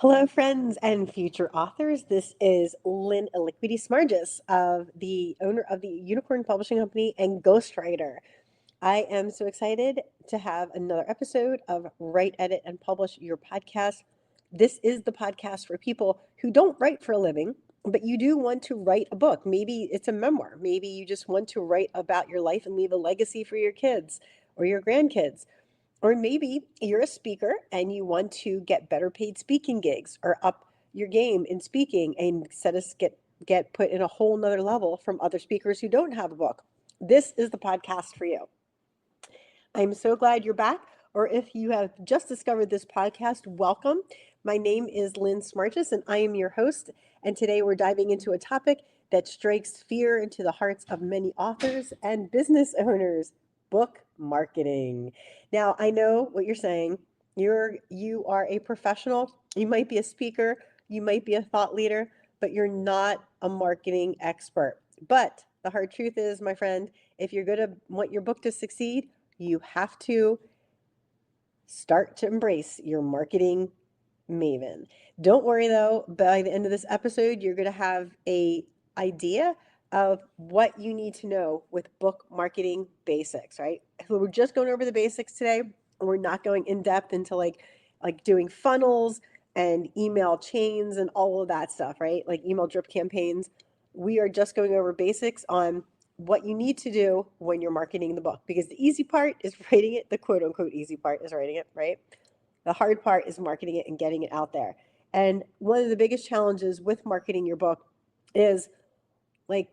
Hello, friends and future authors. This is Lynn Iliquity Smargis, of the owner of the Unicorn Publishing Company and ghostwriter. I am so excited to have another episode of Write, Edit, and Publish Your Podcast. This is the podcast for people who don't write for a living, but you do want to write a book. Maybe it's a memoir. Maybe you just want to write about your life and leave a legacy for your kids or your grandkids. Or maybe you're a speaker and you want to get better paid speaking gigs or up your game in speaking and get put in a whole nother level from other speakers who don't have a book. This is the podcast for you. I'm so glad you're back. Or if you have just discovered this podcast, welcome. My name is Lynn Smargis and I am your host. And today we're diving into a topic that strikes fear into the hearts of many authors and business owners: book marketing. Now, I know what you're saying. You are a professional. You might be a speaker, you might be a thought leader, but you're not a marketing expert. But the hard truth is, my friend, if you're going to want your book to succeed, you have to start to embrace your marketing maven. Don't worry though, by the end of this episode, you're going to have a idea of what you need to know with book marketing basics, right? So we're just going over the basics today. We're not going in depth into like doing funnels and email chains and all of that stuff, right? Like email drip campaigns. We are just going over basics on what you need to do when you're marketing the book, because the easy part is writing it. The quote unquote easy part is writing it, right? The hard part is marketing it and getting it out there. And one of the biggest challenges with marketing your book is, like,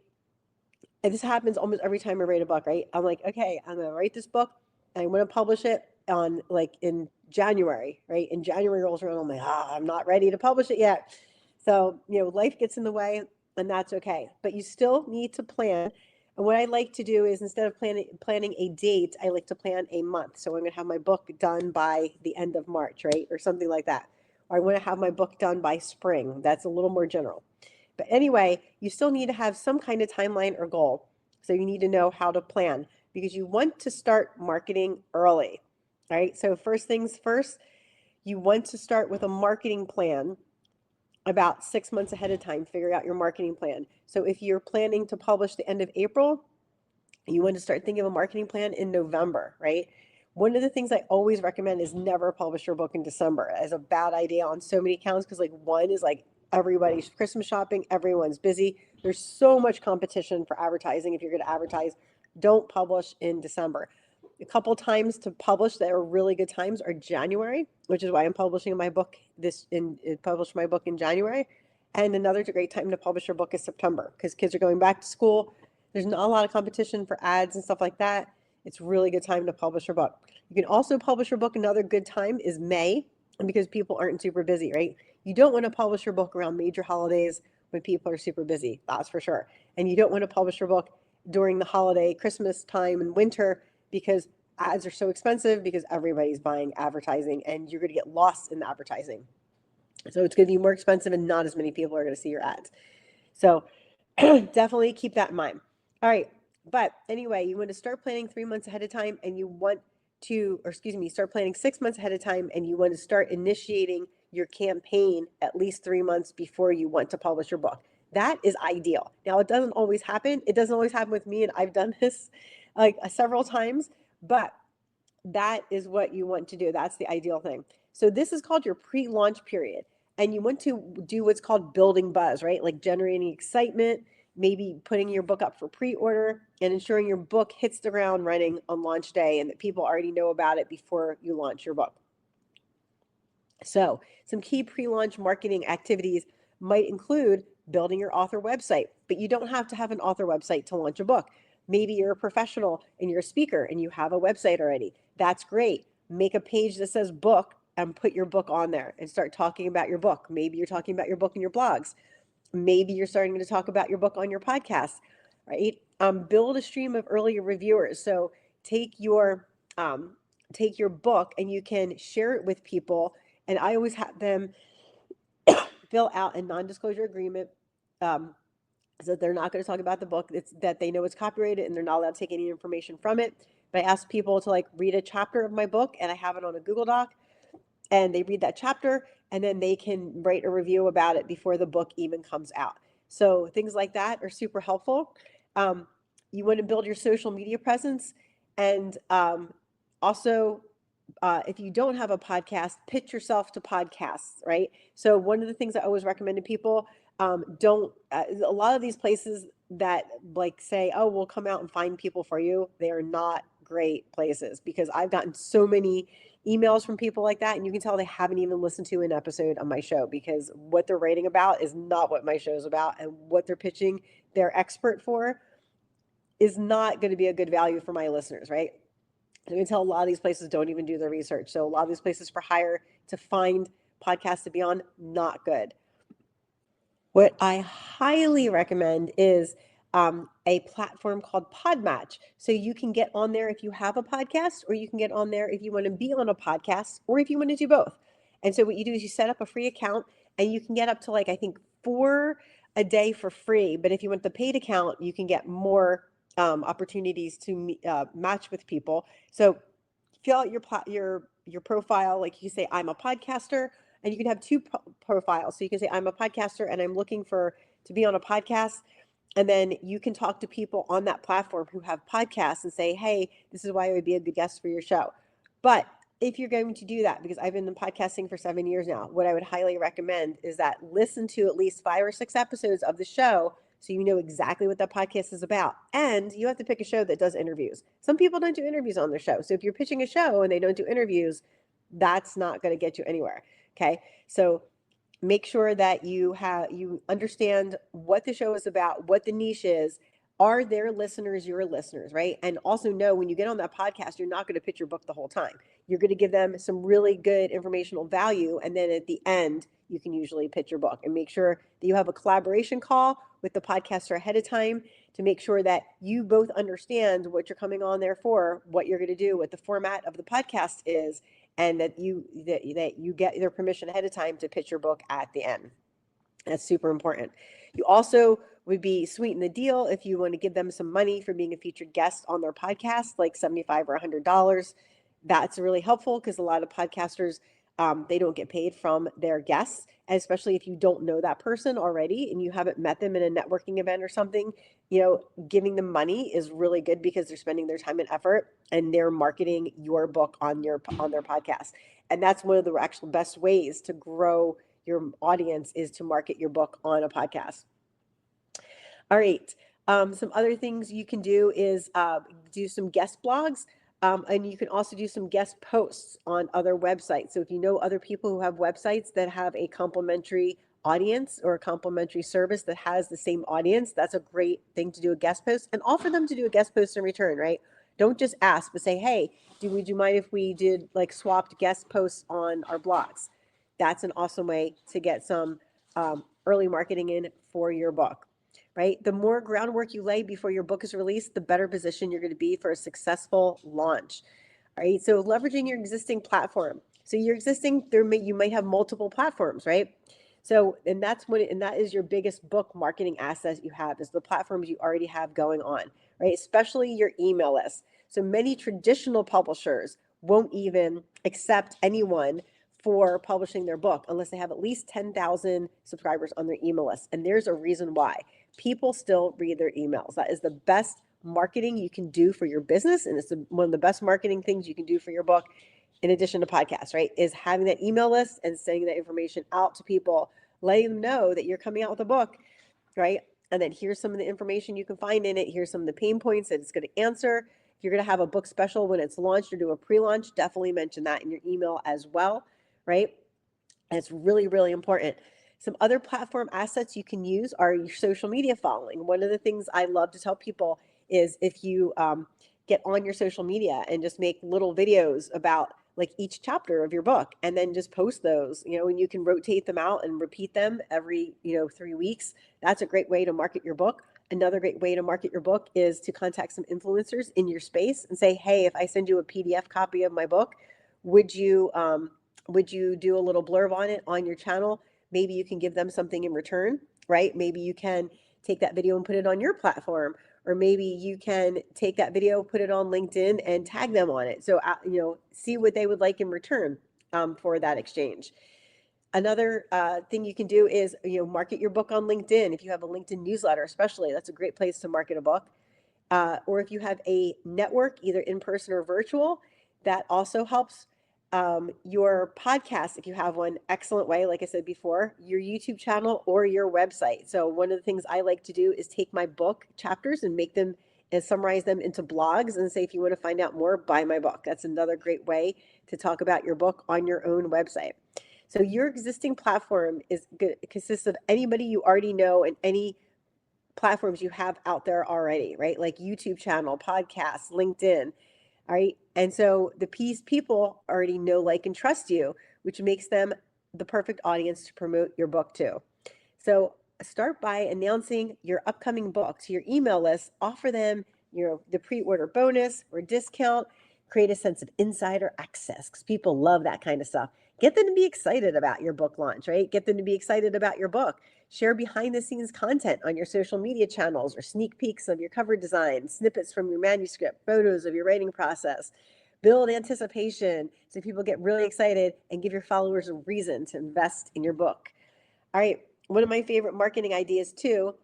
and this happens almost every time I write a book, right? I'm like, okay, I'm going to write this book and I'm going to publish it on in January, right? And January rolls around, I'm like, I'm not ready to publish it yet. So, life gets in the way, and that's okay. But you still need to plan. And what I like to do is, instead of planning a date, I like to plan a month. So I'm going to have my book done by the end of March, right? Or something like that. Or I want to have my book done by spring. That's a little more general. But anyway, you still need to have some kind of timeline or goal. So you need to know how to plan, because you want to start marketing early. All right. So first things first, you want to start with a marketing plan about 6 months ahead of time. Figure out your marketing plan. So if you're planning to publish the end of April, you want to start thinking of a marketing plan in November, right? One of the things I always recommend is never publish your book in December. As a bad idea on so many accounts, because one is everybody's Christmas shopping, everyone's busy. There's so much competition for advertising. If you're going to advertise, don't publish in December. A couple times to publish that are really good times are January, which is why I'm publishing my book publish my book in January. And another great time to publish your book is September, because kids are going back to school. There's not a lot of competition for ads and stuff like that. It's a really good time to publish your book. You can also publish your book. Another good time is May, because people aren't super busy, right? You don't want to publish your book around major holidays when people are super busy, that's for sure. And you don't want to publish your book during the holiday, Christmas time and winter, because ads are so expensive, because everybody's buying advertising and you're going to get lost in the advertising. So it's going to be more expensive and not as many people are going to see your ads. So definitely keep that in mind. All right. But anyway, you want to start planning 3 months ahead of time, and you want to, or excuse me, start planning 6 months ahead of time, and you want to start initiating your campaign at least 3 months before you want to publish your book. That is ideal. Now, it doesn't always happen. It doesn't always happen with me, and I've done this several times, but that is what you want to do. That's the ideal thing. So this is called your pre-launch period. And you want to do what's called building buzz, right? Like generating excitement, maybe putting your book up for pre-order, and ensuring your book hits the ground running on launch day and that people already know about it before you launch your book. So some key pre-launch marketing activities might include building your author website, but you don't have to have an author website to launch a book. Maybe you're a professional and you're a speaker and you have a website already. That's great. Make a page that says book and put your book on there and start talking about your book. Maybe you're talking about your book in your blogs. Maybe you're starting to talk about your book on your podcast, right? Build a stream of early reviewers. So take your book and you can share it with people. And I always have them fill out a non-disclosure agreement, so they're not going to talk about the book. It's that they know it's copyrighted and they're not allowed to take any information from it. But I ask people to read a chapter of my book, and I have it on a Google Doc, and they read that chapter, and then they can write a review about it before the book even comes out. So things like that are super helpful. You want to build your social media presence, and also if you don't have a podcast, pitch yourself to podcasts, right? So one of the things I always recommend to people, don't a lot of these places that like say, oh, we'll come out and find people for you, they are not great places, because I've gotten so many emails from people like that, and you can tell they haven't even listened to an episode of my show, because what they're writing about is not what my show is about, and what they're pitching their expert for is not going to be a good value for my listeners, right? You can tell a lot of these places don't even do their research. So a lot of these places for hire to find podcasts to be on, not good. What I highly recommend is a platform called Podmatch. So you can get on there if you have a podcast, or you can get on there if you want to be on a podcast, or if you want to do both. And so what you do is you set up a free account, and you can get up to like, I think, 4 a day for free. But if you want the paid account, you can get more opportunities to match with people. So fill out your profile. Like you say, I'm a podcaster, and you can have two profiles. So you can say, I'm a podcaster and I'm looking for to be on a podcast. And then you can talk to people on that platform who have podcasts and say, hey, this is why I would be a good guest for your show. But if you're going to do that, because I've been in podcasting for 7 years now, what I would highly recommend is that listen to at least 5 or 6 episodes of the show, so you know exactly what that podcast is about. And you have to pick a show that does interviews. Some people don't do interviews on their show. So if you're pitching a show and they don't do interviews, that's not going to get you anywhere. Okay. So make sure that you understand what the show is about, what the niche is. Are their listeners your listeners, right? And also know when you get on that podcast, you're not going to pitch your book the whole time. You're going to give them some really good informational value, and then at the end you can usually pitch your book. And make sure that you have a collaboration call with the podcaster ahead of time to make sure that you both understand what you're coming on there for, what you're going to do, what the format of the podcast is, and that you get their permission ahead of time to pitch your book at the end. That's super important. You also would be sweeten the deal if you want to give them some money for being a featured guest on their podcast, like $75 or $100. That's really helpful, because a lot of podcasters, they don't get paid from their guests, especially if you don't know that person already and you haven't met them in a networking event or something. Giving them money is really good, because they're spending their time and effort and they're marketing your book on their podcast. And that's one of the actual best ways to grow your audience, is to market your book on a podcast. All right. Some other things you can do is do some guest blogs. And you can also do some guest posts on other websites. So if you know other people who have websites that have a complementary audience or a complementary service that has the same audience, that's a great thing to do a guest post, and offer them to do a guest post in return, right? Don't just ask, but say, hey, would you mind if we did like swapped guest posts on our blogs? That's an awesome way to get some early marketing in for your book, right? The more groundwork you lay before your book is released, the better position you're going to be for a successful launch, right? So leveraging your existing platform. So your existing, you might have multiple platforms, right? So, and that is your biggest book marketing asset you have, is the platforms you already have going on, right? Especially your email list. So many traditional publishers won't even accept anyone for publishing their book unless they have at least 10,000 subscribers on their email list. And there's a reason why. People still read their emails. That is the best marketing you can do for your business. And it's one of the best marketing things you can do for your book, in addition to podcasts, right? Is having that email list and sending that information out to people, letting them know that you're coming out with a book, right? And then here's some of the information you can find in it. Here's some of the pain points that it's going to answer. If you're going to have a book special when it's launched or do a pre-launch, definitely mention that in your email as well, right? And it's really, really important. Some other platform assets you can use are your social media following. One of the things I love to tell people is if you get on your social media and just make little videos about like each chapter of your book, and then just post those, and you can rotate them out and repeat them every, 3 weeks. That's a great way to market your book. Another great way to market your book is to contact some influencers in your space and say, hey, if I send you a PDF copy of my book, would you do a little blurb on it on your channel? Maybe you can give them something in return, right? Maybe you can take that video and put it on your platform, or maybe you can take that video, put it on LinkedIn and tag them on it. So, see what they would like in return for that exchange. Another thing you can do is, market your book on LinkedIn. If you have a LinkedIn newsletter, especially, that's a great place to market a book. Or if you have a network, either in person or virtual, that also helps. Your podcast, if you have one, excellent way, like I said before, your YouTube channel or your website. So one of the things I like to do is take my book chapters and make them and summarize them into blogs and say, if you want to find out more, buy my book. That's another great way to talk about your book on your own website. So your existing platform consists of anybody you already know and any platforms you have out there already, right? Like YouTube channel, podcasts, LinkedIn, all right? And so the people already know, like, and trust you, which makes them the perfect audience to promote your book to. So start by announcing your upcoming book to your email list, offer them, the pre-order bonus or discount, create a sense of insider access because people love that kind of stuff. Get them to be excited about your book launch, right? Get them to be excited about your book. Share behind the scenes content on your social media channels or sneak peeks of your cover design, snippets from your manuscript, photos of your writing process. Build anticipation so people get really excited and give your followers a reason to invest in your book. All right, one of my favorite marketing ideas too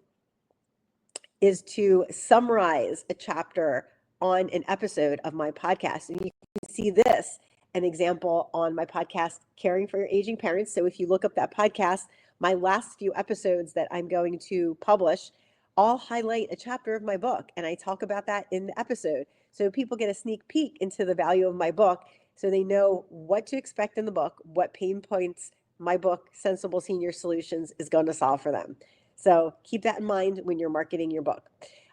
is to summarize a chapter on an episode of my podcast. And you can see this, an example on my podcast, Caring for Your Aging Parents. So if you look up that podcast, my last few episodes that I'm going to publish all highlight a chapter of my book. And I talk about that in the episode. So people get a sneak peek into the value of my book so they know what to expect in the book, what pain points my book, Sensible Senior Solutions, is going to solve for them. So keep that in mind when you're marketing your book.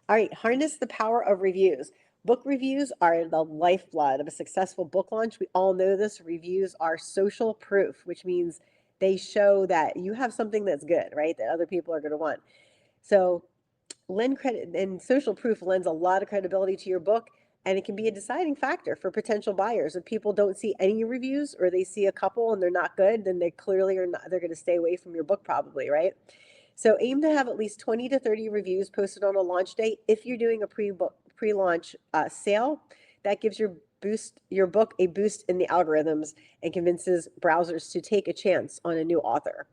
All right, harness the power of reviews. Book reviews are the lifeblood of a successful book launch. We all know this. Reviews are social proof, which means they show that you have something that's good, right? That other people are going to want. So lend credit, and social proof lends a lot of credibility to your book, and it can be a deciding factor for potential buyers. If people don't see any reviews or they see a couple and they're not good, then they clearly are not, they're going to stay away from your book probably, right? So aim to have at least 20 to 30 reviews posted on a launch date. If you're doing a pre-launch sale, that gives your book a boost in the algorithms and convinces browsers to take a chance on a new author.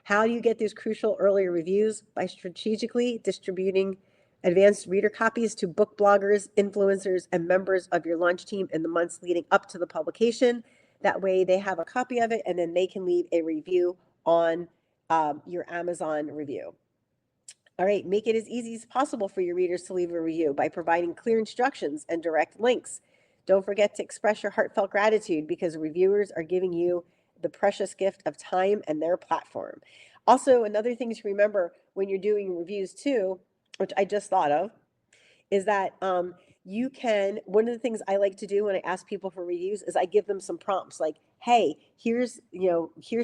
How do you get these crucial early reviews? By strategically distributing advanced reader copies to book bloggers, influencers, and members of your launch team in the months leading up to the publication. That way they have a copy of it and then they can leave a review on your Amazon review. All right, make it as easy as possible for your readers to leave a review by providing clear instructions and direct links. Don't forget to express your heartfelt gratitude because reviewers are giving you the precious gift of time and their platform. Also, another thing to remember when you're doing reviews too, which I just thought of, is that you can, one of the things I like to do when I ask people for reviews is I give them some prompts like, hey, here's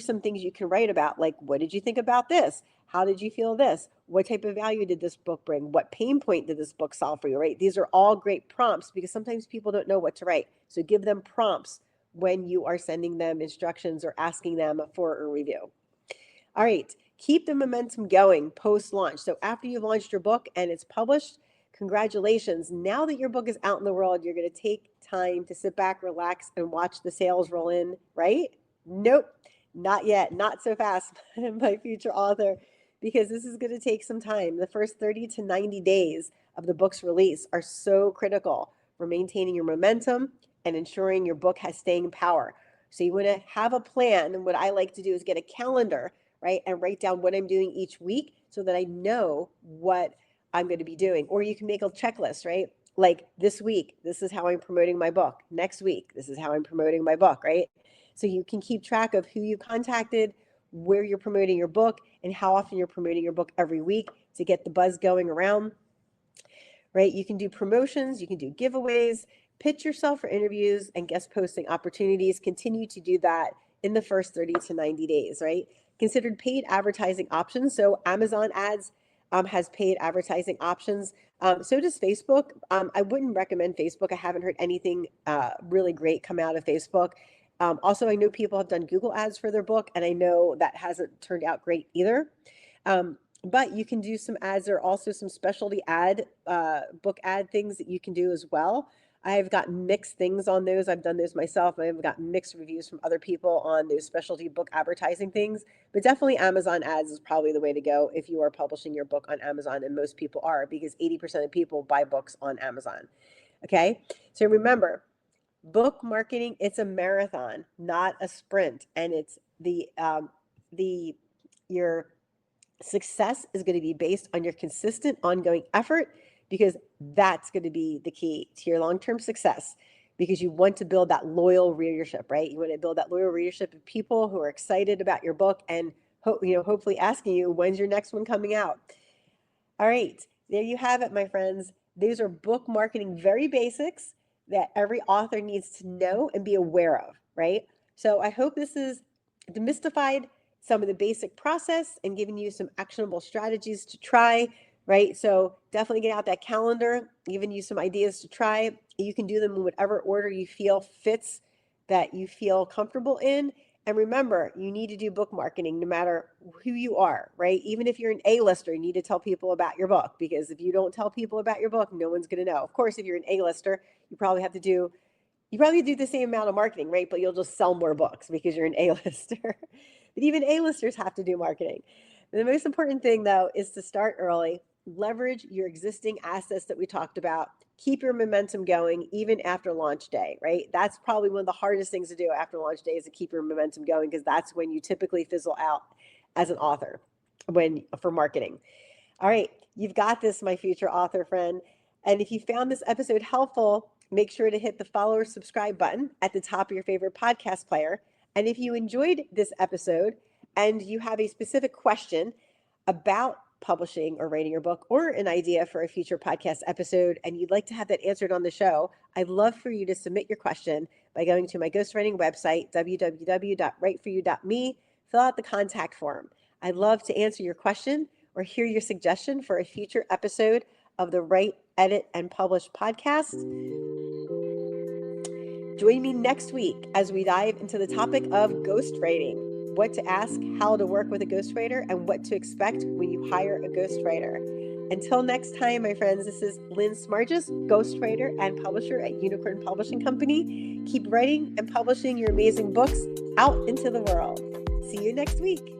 some things you can write about. Like, what did you think about this? How did you feel this? What type of value did this book bring? What pain point did this book solve for you, right? These are all great prompts because sometimes people don't know what to write. So give them prompts when you are sending them instructions or asking them for a review. All right, keep the momentum going post-launch. So after you've launched your book and it's published, congratulations. Now that your book is out in the world, you're going to take time to sit back, relax, and watch the sales roll in, right? Nope, not yet. Not so fast, my future author, because this is going to take some time. The first 30 to 90 days of the book's release are so critical for maintaining your momentum and ensuring your book has staying power. So you want to have a plan. And what I like to do is get a calendar, right? And write down what I'm doing each week so that I know what I'm going to be doing. Or you can make a checklist, right? Like this week, this is how I'm promoting my book. Next week, this is how I'm promoting my book, right? So you can keep track of who you contacted, where you're promoting your book, and how often you're promoting your book every week to get the buzz going around, right? You can do promotions, you can do giveaways, pitch yourself for interviews and guest posting opportunities. Continue to do that in the first 30 to 90 days, right? Considered paid advertising options. So Amazon ads has paid advertising options. So does Facebook. I wouldn't recommend Facebook. I haven't heard anything really great come out of Facebook. Also, I know people have done Google ads for their book, and I know that hasn't turned out great either. But you can do some ads. There are also some specialty book ad things that you can do as well. I've gotten mixed things on those. I've done those myself. I've gotten mixed reviews from other people on those specialty book advertising things. But definitely Amazon ads is probably the way to go if you are publishing your book on Amazon, and most people are, because 80% of people buy books on Amazon. Okay? So remember, book marketing, it's a marathon, not a sprint. And it's your success is going to be based on your consistent ongoing effort, because that's going to be the key to your long-term success, because you want to build that loyal readership, right? You want to build that loyal readership of people who are excited about your book and hopefully asking you, when's your next one coming out? All right, there you have it, my friends. These are book marketing very basics that every author needs to know and be aware of, right? So I hope this has demystified some of the basic process and given you some actionable strategies to try, right? So definitely get out that calendar, giving you some ideas to try. You can do them in whatever order you feel fits, that you feel comfortable in. And remember, you need to do book marketing no matter who you are, right? Even if you're an A-lister, you need to tell people about your book, because if you don't tell people about your book, no one's going to know. Of course, if you're an A-lister, you probably do the same amount of marketing, right? But you'll just sell more books because you're an A-lister. But even A-listers have to do marketing. The most important thing, though, is to start early, leverage your existing assets that we talked about, keep your momentum going even after launch day, right? That's probably one of the hardest things to do after launch day, is to keep your momentum going, because that's when you typically fizzle out as an author for marketing. All right, you've got this, my future author friend. And if you found this episode helpful, make sure to hit the follow or subscribe button at the top of your favorite podcast player. And if you enjoyed this episode and you have a specific question about publishing or writing your book, or an idea for a future podcast episode, and you'd like to have that answered on the show, I'd love for you to submit your question by going to my ghostwriting website, www.writeforyou.me, fill out the contact form. I'd love to answer your question or hear your suggestion for a future episode of the Write, Edit, and Publish podcast. Join me next week as we dive into the topic of ghostwriting, what to ask, how to work with a ghostwriter, and what to expect when you hire a ghostwriter. Until next time, my friends, this is Lynn Smargis, ghostwriter and publisher at Unicorn Publishing Company. Keep writing and publishing your amazing books out into the world. See you next week.